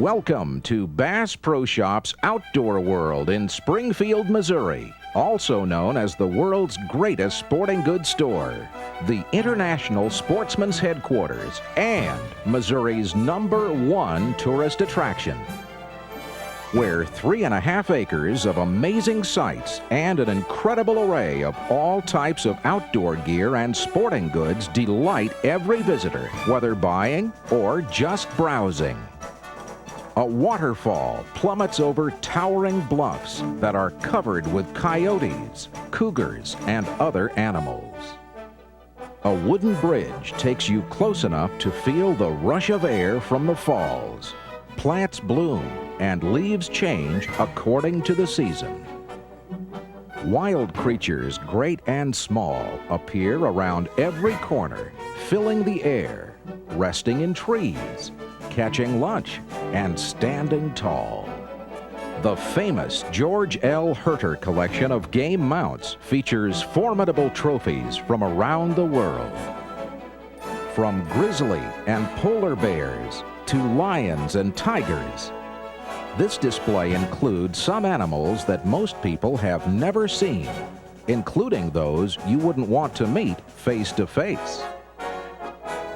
Welcome to Bass Pro Shop's Outdoor World in Springfield, Missouri, also known as the world's greatest sporting goods store, the International Sportsman's Headquarters, and Missouri's #1 tourist attraction, where 3.5 acres of amazing sights and an incredible array of all types of outdoor gear and sporting goods delight every visitor, whether buying or just browsing. A waterfall plummets over towering bluffs that are covered with coyotes, cougars, and other animals. A wooden bridge takes you close enough to feel the rush of air from the falls. Plants bloom and leaves change according to the season. Wild creatures, great and small, appear around every corner, filling the air, resting in trees, catching lunch, and standing tall. The famous George L. Herter collection of game mounts features formidable trophies from around the world. From grizzly and polar bears to lions and tigers. This display includes some animals that most people have never seen, including those you wouldn't want to meet face to face.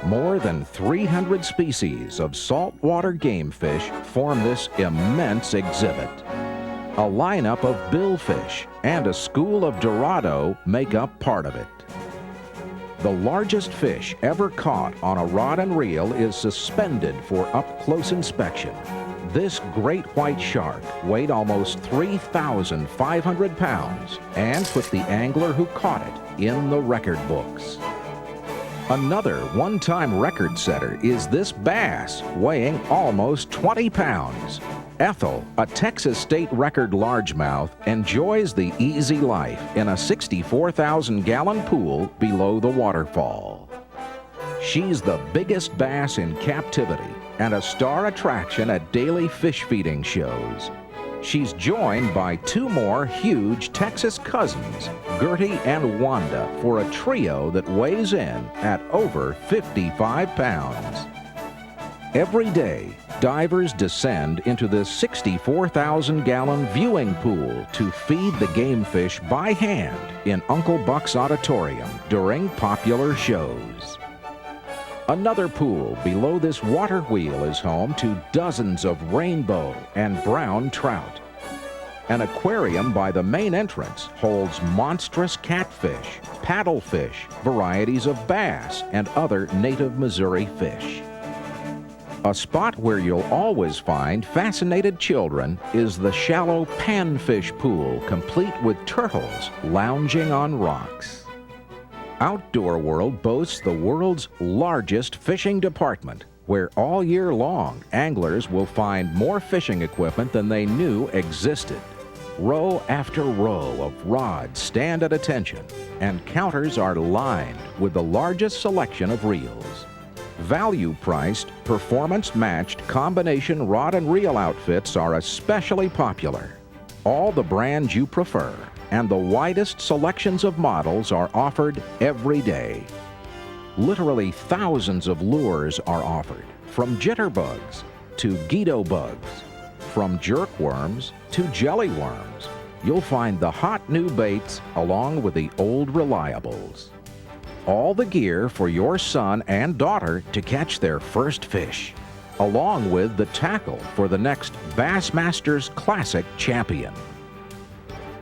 More than 300 species of saltwater game fish form this immense exhibit. A lineup of billfish and a school of dorado make up part of it. The largest fish ever caught on a rod and reel is suspended for up-close inspection. This great white shark weighed almost 3,500 pounds and put the angler who caught it in the record books. Another one-time record setter is this bass, weighing almost 20 pounds. Ethel, a Texas state record largemouth, enjoys the easy life in a 64,000-gallon pool below the waterfall. She's the biggest bass in captivity and a star attraction at daily fish feeding shows. She's joined by 2 more huge Texas cousins, Gertie and Wanda, for a trio that weighs in at over 55 pounds. Every day, divers descend into this 64,000-gallon viewing pool to feed the game fish by hand in Uncle Buck's auditorium during popular shows. Another pool below this water wheel is home to dozens of rainbow and brown trout. An aquarium by the main entrance holds monstrous catfish, paddlefish, varieties of bass, and other native Missouri fish. A spot where you'll always find fascinated children is the shallow panfish pool, complete with turtles lounging on rocks. Outdoor World boasts the world's largest fishing department, where all year long anglers will find more fishing equipment than they knew existed. Row after row of rods stand at attention, and counters are lined with the largest selection of reels. Value-priced, performance-matched combination rod and reel outfits are especially popular. All the brands you prefer and the widest selections of models are offered every day. Literally thousands of lures are offered, from jitterbugs to guido bugs, from jerkworms to jellyworms. You'll find the hot new baits along with the old reliables. All the gear for your son and daughter to catch their first fish, along with the tackle for the next Bassmasters Classic champion.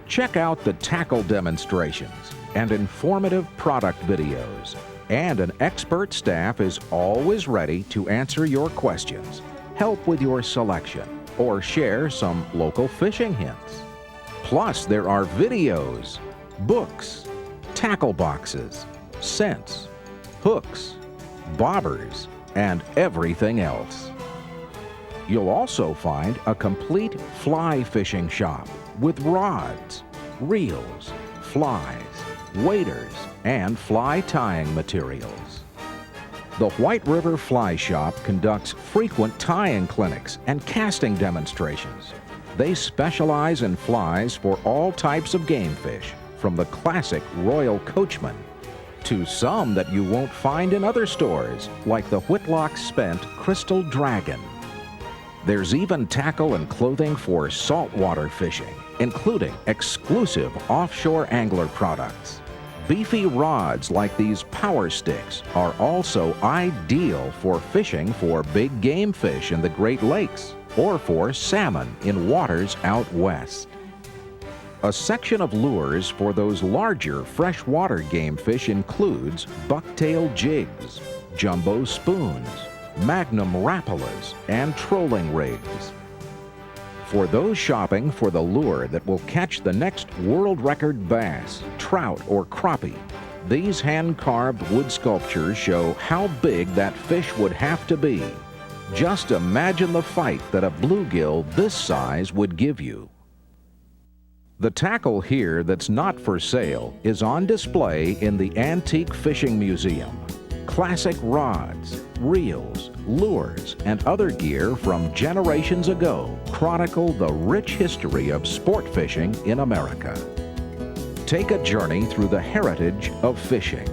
Check out the tackle demonstrations and informative product videos, and an expert staff is always ready to answer your questions, help with your selection, or share some local fishing hints. Plus, there are videos, books, tackle boxes, scents, hooks, bobbers, and everything else. You'll also find a complete fly fishing shop with rods, reels, flies, waders, and fly tying materials. The White River Fly Shop conducts frequent tying clinics and casting demonstrations. They specialize in flies for all types of game fish, from the classic Royal Coachman to some that you won't find in other stores, like the Whitlock Spent Crystal Dragon. There's even tackle and clothing for saltwater fishing, including exclusive offshore angler products. Beefy rods like these power sticks are also ideal for fishing for big game fish in the Great Lakes or for salmon in waters out west. A section of lures for those larger freshwater game fish includes bucktail jigs, jumbo spoons, magnum rapalas, and trolling rigs. For those shopping for the lure that will catch the next world record bass, trout, or crappie, these hand-carved wood sculptures show how big that fish would have to be. Just imagine the fight that a bluegill this size would give you. The tackle here that's not for sale is on display in the Antique Fishing Museum. Classic rods, reels, lures, and other gear from generations ago chronicle the rich history of sport fishing in America. Take a journey through the heritage of fishing.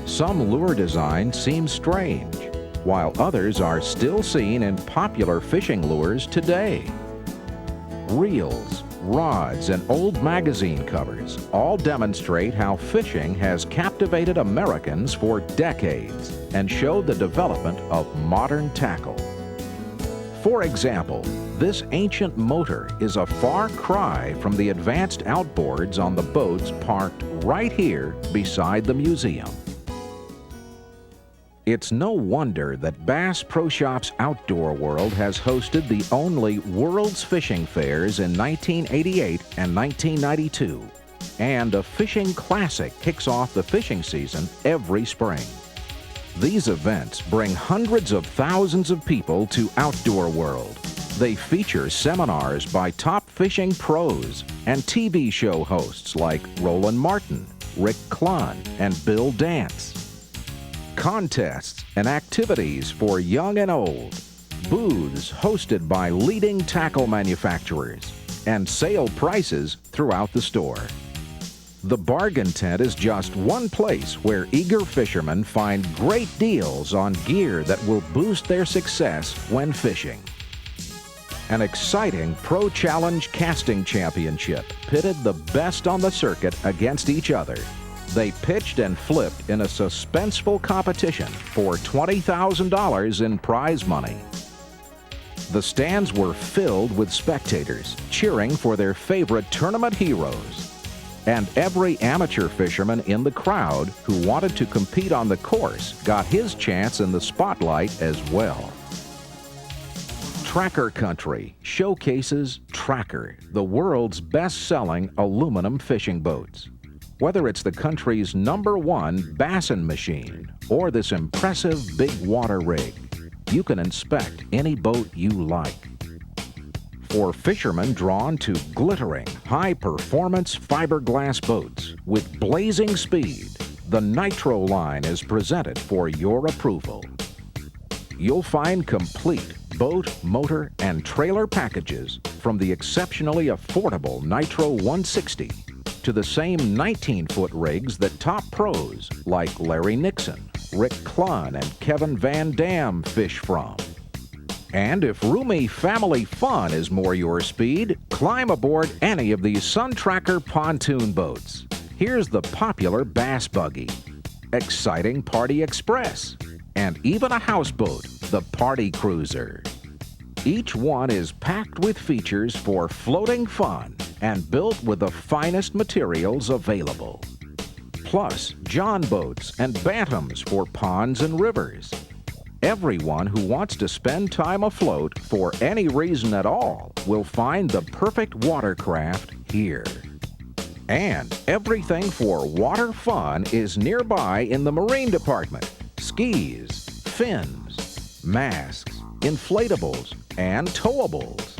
Some lure designs seem strange, while others are still seen in popular fishing lures today. Reels, rods, and old magazine covers all demonstrate how fishing has captivated Americans for decades and show the development of modern tackle. For example, this ancient motor is a far cry from the advanced outboards on the boats parked right here beside the museum. It's no wonder that Bass Pro Shops Outdoor World has hosted the only World's Fishing Fairs in 1988 and 1992, and a fishing classic kicks off the fishing season every spring. These events bring hundreds of thousands of people to Outdoor World. They feature seminars by top fishing pros and TV show hosts like Roland Martin, Rick Clunn, and Bill Dance. Contests and activities for young and old, booths hosted by leading tackle manufacturers, and sale prices throughout the store. The bargain tent is just one place where eager fishermen find great deals on gear that will boost their success when fishing. An exciting Pro Challenge Casting Championship pitted the best on the circuit against each other. They pitched and flipped in a suspenseful competition for $20,000 in prize money. The stands were filled with spectators cheering for their favorite tournament heroes. And every amateur fisherman in the crowd who wanted to compete on the course got his chance in the spotlight as well. Tracker Country showcases Tracker, the world's best-selling aluminum fishing boats. Whether it's the country's #1 bassin machine or this impressive big water rig, you can inspect any boat you like. For fishermen drawn to glittering, high-performance fiberglass boats with blazing speed, the Nitro line is presented for your approval. You'll find complete boat, motor, and trailer packages from the exceptionally affordable Nitro 160 to the same 19-foot rigs that top pros like Larry Nixon, Rick Clunn, and Kevin Van Dam fish from. And if roomy family fun is more your speed, climb aboard any of these Sun Tracker pontoon boats. Here's the popular Bass Buggy, exciting Party Express, and even a houseboat, the Party Cruiser. Each one is packed with features for floating fun and built with the finest materials available. Plus, John boats and bantams for ponds and rivers. Everyone who wants to spend time afloat for any reason at all will find the perfect watercraft here. And everything for water fun is nearby in the marine department. Skis, fins, masks, inflatables, and towables.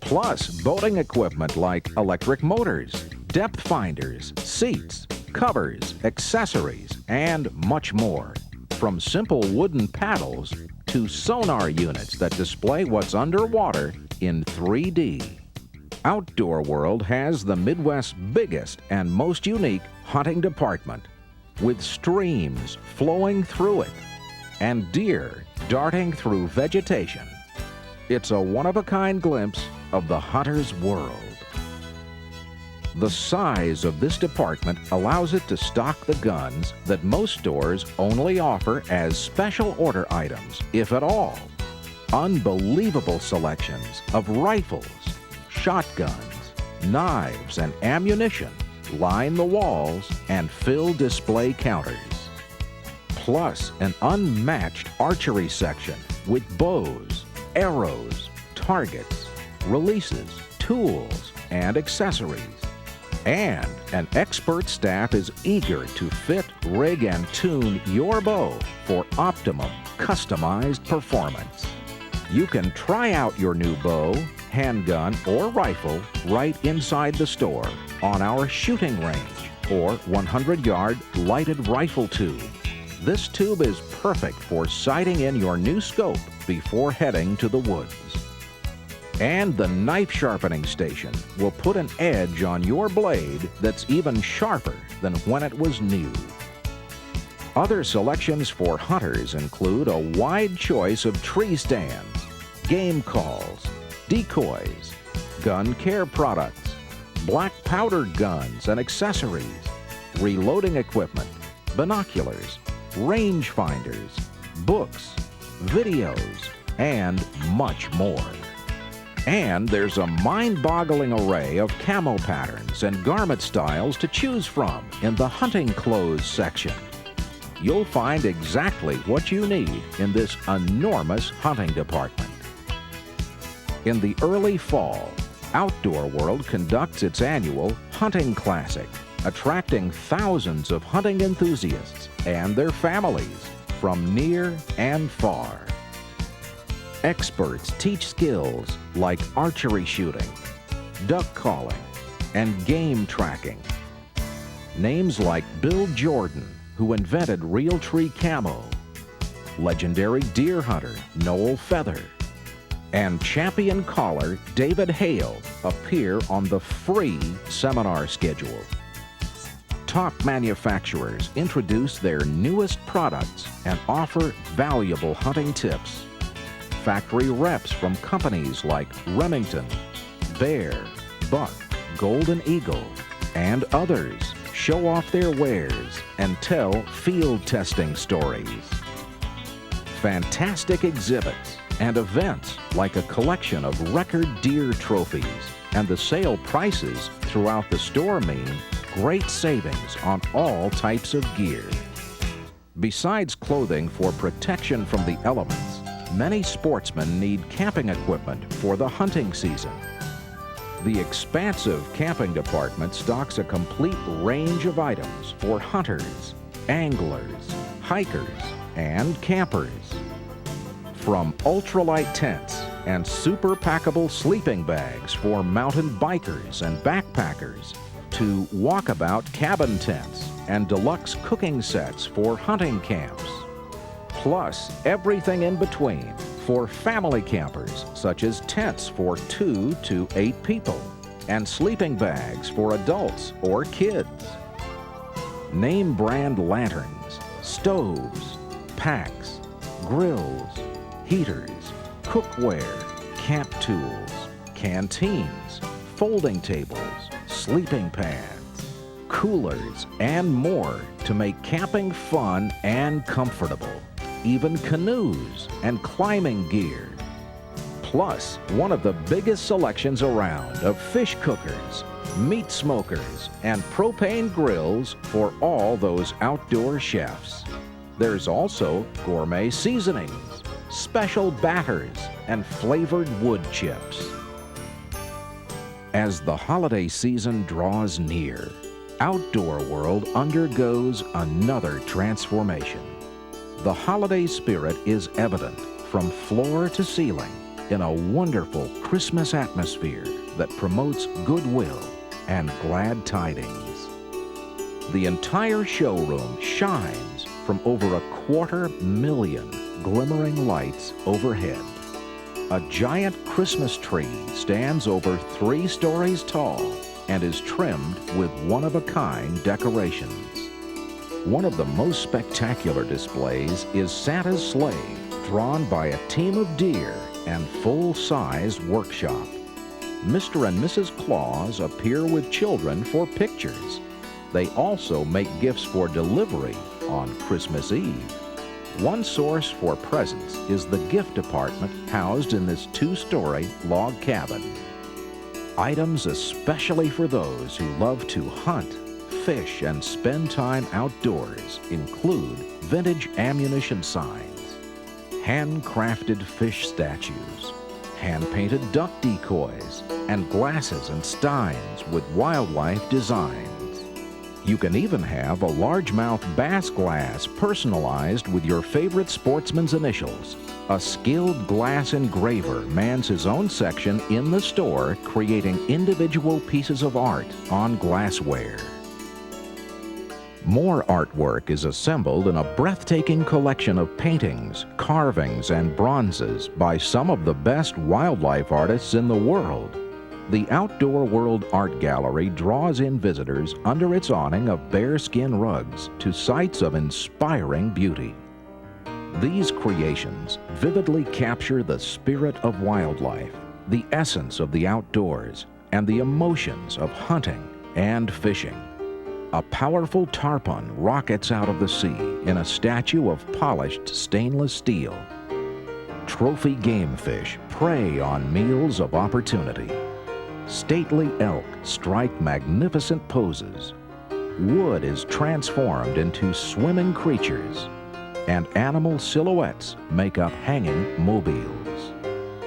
Plus boating equipment like electric motors, depth finders, seats, covers, accessories, and much more. From simple wooden paddles to sonar units that display what's underwater in 3D. Outdoor World has the Midwest's biggest and most unique hunting department, with streams flowing through it and deer darting through vegetation. It's a one-of-a-kind glimpse of the hunter's world. The size of this department allows it to stock the guns that most stores only offer as special order items, if at all. Unbelievable selections of rifles, shotguns, knives, and ammunition line the walls and fill display counters. Plus an unmatched archery section with bows, arrows, targets, releases, tools, and accessories. And an expert staff is eager to fit, rig, and tune your bow for optimum, customized performance. You can try out your new bow, handgun, or rifle right inside the store on our shooting range or 100-yard lighted rifle tube. This tube is perfect for sighting in your new scope before heading to the woods. And the knife sharpening station will put an edge on your blade that's even sharper than when it was new. Other selections for hunters include a wide choice of tree stands, game calls, decoys, gun care products, black powder guns and accessories, reloading equipment, binoculars, range finders, books, videos, and much more. And there's a mind-boggling array of camo patterns and garment styles to choose from in the hunting clothes section. You'll find exactly what you need in this enormous hunting department. In the early fall, Outdoor World conducts its annual Hunting Classic, attracting thousands of hunting enthusiasts and their families from near and far. Experts teach skills like archery shooting, duck calling, and game tracking. Names like Bill Jordan, who invented Realtree Camo, legendary deer hunter Noel Feather, and champion caller David Hale appear on the free seminar schedule. Top manufacturers introduce their newest products and offer valuable hunting tips. Factory reps from companies like Remington, Bear, Buck, Golden Eagle, and others show off their wares and tell field testing stories. Fantastic exhibits and events like a collection of record deer trophies and the sale prices throughout the store mean great savings on all types of gear. Besides clothing for protection from the elements, many sportsmen need camping equipment for the hunting season. The expansive camping department stocks a complete range of items for hunters, anglers, hikers, and campers. From ultralight tents and super packable sleeping bags for mountain bikers and backpackers to walkabout cabin tents and deluxe cooking sets for hunting camps. Plus everything in between for family campers, such as tents for 2 to 8 people and sleeping bags for adults or kids. Name brand lanterns, stoves, packs, grills, heaters, cookware, camp tools, canteens, folding tables, sleeping pads, coolers, and more to make camping fun and comfortable. Even canoes and climbing gear. Plus, one of the biggest selections around of fish cookers, meat smokers, and propane grills for all those outdoor chefs. There's also gourmet seasonings, special batters, and flavored wood chips. As the holiday season draws near, Outdoor World undergoes another transformation. The holiday spirit is evident from floor to ceiling in a wonderful Christmas atmosphere that promotes goodwill and glad tidings. The entire showroom shines from over 250,000 glimmering lights overhead. A giant Christmas tree stands over 3 stories tall and is trimmed with one-of-a-kind decorations. One of the most spectacular displays is Santa's sleigh, drawn by a team of deer and full-size workshop. Mr. and Mrs. Claus appear with children for pictures. They also make gifts for delivery on Christmas Eve. One source for presents is the gift department housed in this two-story log cabin. Items especially for those who love to hunt, fish, and spend time outdoors include vintage ammunition signs, handcrafted fish statues, hand-painted duck decoys, and glasses and steins with wildlife designs. You can even have a largemouth bass glass personalized with your favorite sportsman's initials. A skilled glass engraver mans his own section in the store, creating individual pieces of art on glassware. More artwork is assembled in a breathtaking collection of paintings, carvings, and bronzes by some of the best wildlife artists in the world. The Outdoor World Art Gallery draws in visitors under its awning of bearskin rugs to sights of inspiring beauty. These creations vividly capture the spirit of wildlife, the essence of the outdoors, and the emotions of hunting and fishing. A powerful tarpon rockets out of the sea in a statue of polished stainless steel. Trophy game fish prey on meals of opportunity. Stately elk strike magnificent poses. Wood is transformed into swimming creatures, and animal silhouettes make up hanging mobiles.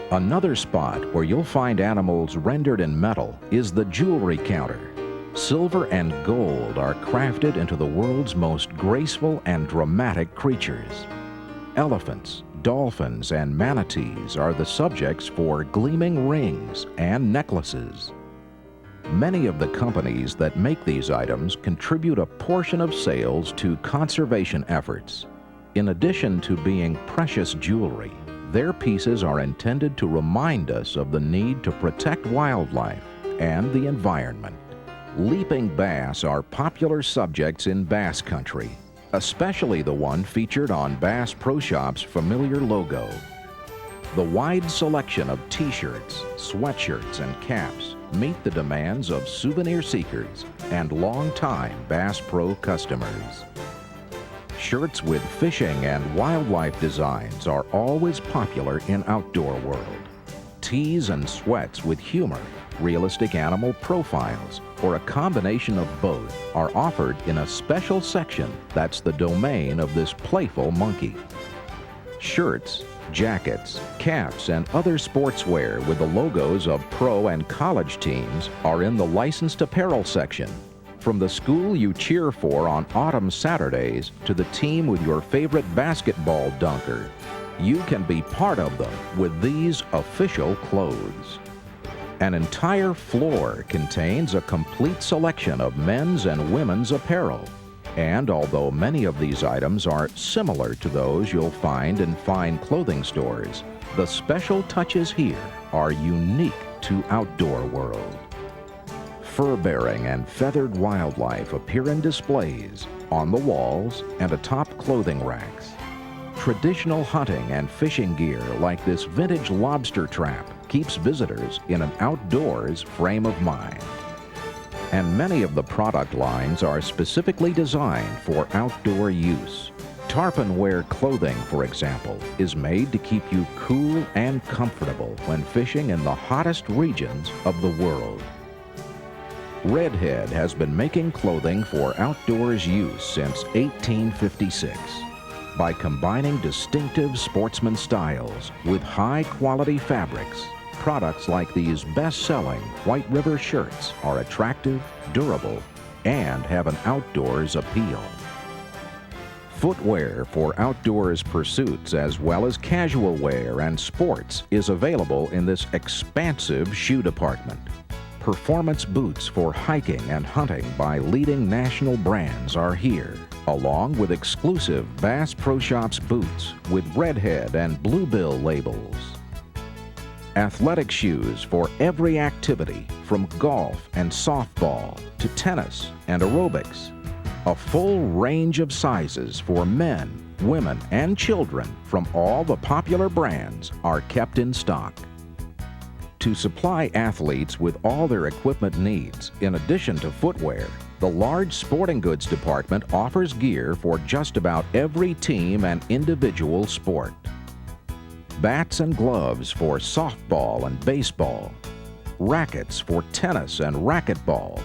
Another spot where you'll find animals rendered in metal is the jewelry counter. Silver and gold are crafted into the world's most graceful and dramatic creatures. Elephants, dolphins, and manatees are the subjects for gleaming rings and necklaces. Many of the companies that make these items contribute a portion of sales to conservation efforts. In addition to being precious jewelry, their pieces are intended to remind us of the need to protect wildlife and the environment. Leaping bass are popular subjects in bass country, especially the one featured on Bass Pro Shop's familiar logo. The wide selection of t-shirts, sweatshirts, and caps meet the demands of souvenir seekers and longtime Bass Pro customers. Shirts with fishing and wildlife designs are always popular in Outdoor World. Tees and sweats with humor, realistic animal profiles, or a combination of both are offered in a special section that's the domain of this playful monkey. Shirts, jackets, caps, and other sportswear with the logos of pro and college teams are in the licensed apparel section. From the school you cheer for on autumn Saturdays to the team with your favorite basketball dunker, you can be part of them with these official clothes. An entire floor contains a complete selection of men's and women's apparel. And although many of these items are similar to those you'll find in fine clothing stores, the special touches here are unique to Outdoor World. Fur-bearing and feathered wildlife appear in displays, on the walls, and atop clothing racks. Traditional hunting and fishing gear like this vintage lobster trap keeps visitors in an outdoors frame of mind. And many of the product lines are specifically designed for outdoor use. Tarpon-wear clothing, for example, is made to keep you cool and comfortable when fishing in the hottest regions of the world. Redhead has been making clothing for outdoors use since 1856. By combining distinctive sportsman styles with high-quality fabrics, products like these best-selling White River shirts are attractive, durable, and have an outdoors appeal. Footwear for outdoors pursuits as well as casual wear and sports is available in this expansive shoe department. Performance boots for hiking and hunting by leading national brands are here, along with exclusive Bass Pro Shops boots with Redhead and Bluebill labels. Athletic shoes for every activity, from golf and softball to tennis and aerobics. A full range of sizes for men, women, and children from all the popular brands are kept in stock. To supply athletes with all their equipment needs, in addition to footwear, the large sporting goods department offers gear for just about every team and individual sport. Bats and gloves for softball and baseball, rackets for tennis and racquetball,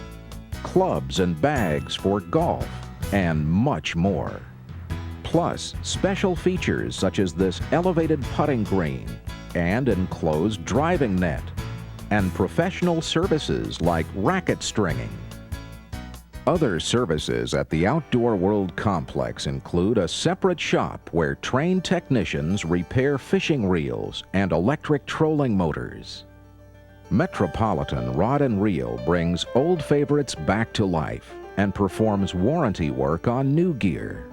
clubs and bags for golf, and much more. Plus, special features such as this elevated putting green and enclosed driving net, and professional services like racket stringing. Other services at the Outdoor World complex include a separate shop where trained technicians repair fishing reels and electric trolling motors. Metropolitan Rod and Reel brings old favorites back to life and performs warranty work on new gear.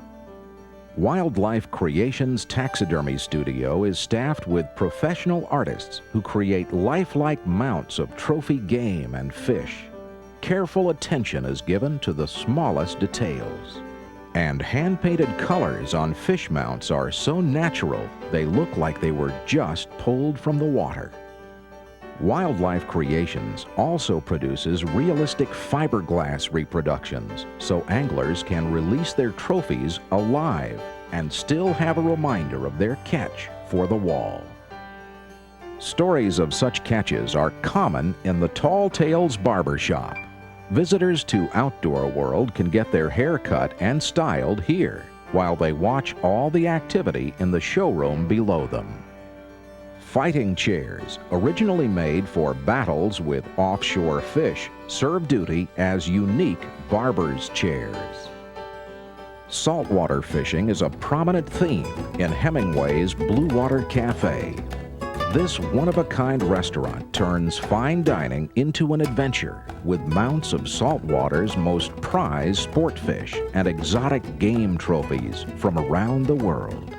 Wildlife Creations Taxidermy Studio is staffed with professional artists who create lifelike mounts of trophy game and fish. Careful attention is given to the smallest details. And hand-painted colors on fish mounts are so natural they look like they were just pulled from the water. Wildlife Creations also produces realistic fiberglass reproductions so anglers can release their trophies alive and still have a reminder of their catch for the wall. Stories of such catches are common in the Tall Tales Barber Shop. Visitors to Outdoor World can get their hair cut and styled here while they watch all the activity in the showroom below them. Fighting chairs, originally made for battles with offshore fish, serve duty as unique barber's chairs. Saltwater fishing is a prominent theme in Hemingway's Blue Water Cafe. This one-of-a-kind restaurant turns fine dining into an adventure with mounts of saltwater's most prized sport fish and exotic game trophies from around the world.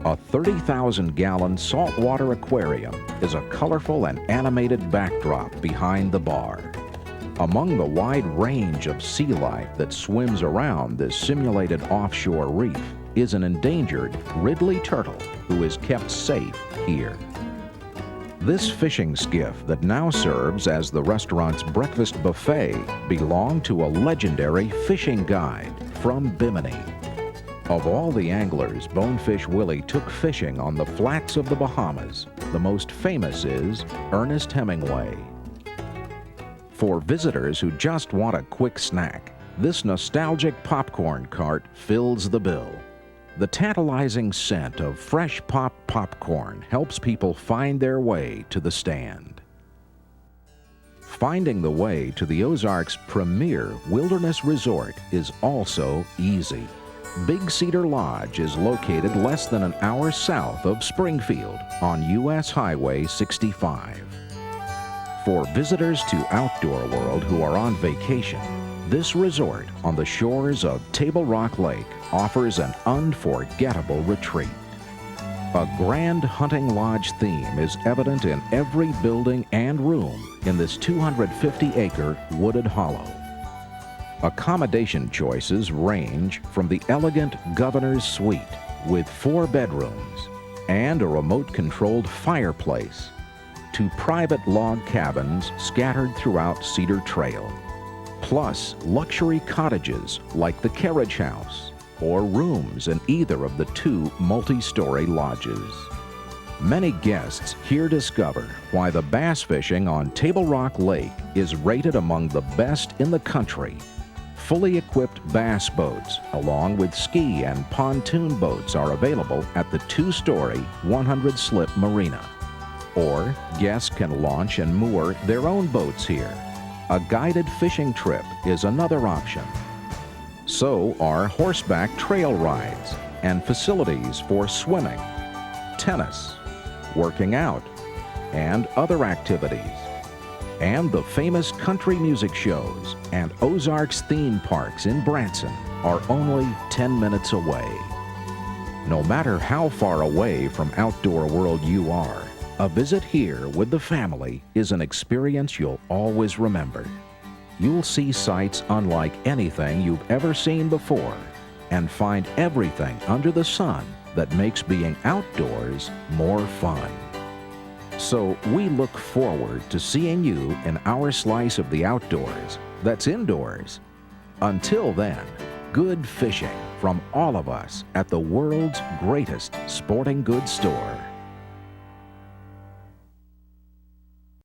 A 30,000-gallon saltwater aquarium is a colorful and animated backdrop behind the bar. Among the wide range of sea life that swims around this simulated offshore reef is an endangered Ridley turtle who is kept safe here. This fishing skiff that now serves as the restaurant's breakfast buffet belonged to a legendary fishing guide from Bimini. Of all the anglers Bonefish Willie took fishing on the flats of the Bahamas, the most famous is Ernest Hemingway. For visitors who just want a quick snack, this nostalgic popcorn cart fills the bill. The tantalizing scent of fresh popped popcorn helps people find their way to the stand. Finding the way to the Ozarks' premier wilderness resort is also easy. Big Cedar Lodge is located less than an hour south of Springfield on U.S. Highway 65. For visitors to Outdoor World who are on vacation, this resort on the shores of Table Rock Lake offers an unforgettable retreat. A grand hunting lodge theme is evident in every building and room in this 250-acre wooded hollow. Accommodation choices range from the elegant Governor's Suite with 4 bedrooms and a remote-controlled fireplace to private log cabins scattered throughout Cedar Trail, plus luxury cottages like the Carriage House or rooms in either of the 2 multi-story lodges. Many guests here discover why the bass fishing on Table Rock Lake is rated among the best in the country. Fully equipped bass boats, along with ski and pontoon boats, are available at the 2-story 100-slip marina. Or guests can launch and moor their own boats here. A guided fishing trip is another option. So are horseback trail rides and facilities for swimming, tennis, working out, and other activities. And the famous country music shows and Ozarks theme parks in Branson are only 10 minutes away. No matter how far away from Outdoor World you are, a visit here with the family is an experience you'll always remember. You'll see sights unlike anything you've ever seen before, and find everything under the sun that makes being outdoors more fun. So we look forward to seeing you in our slice of the outdoors that's indoors. Until then, good fishing from all of us at the world's greatest sporting goods store.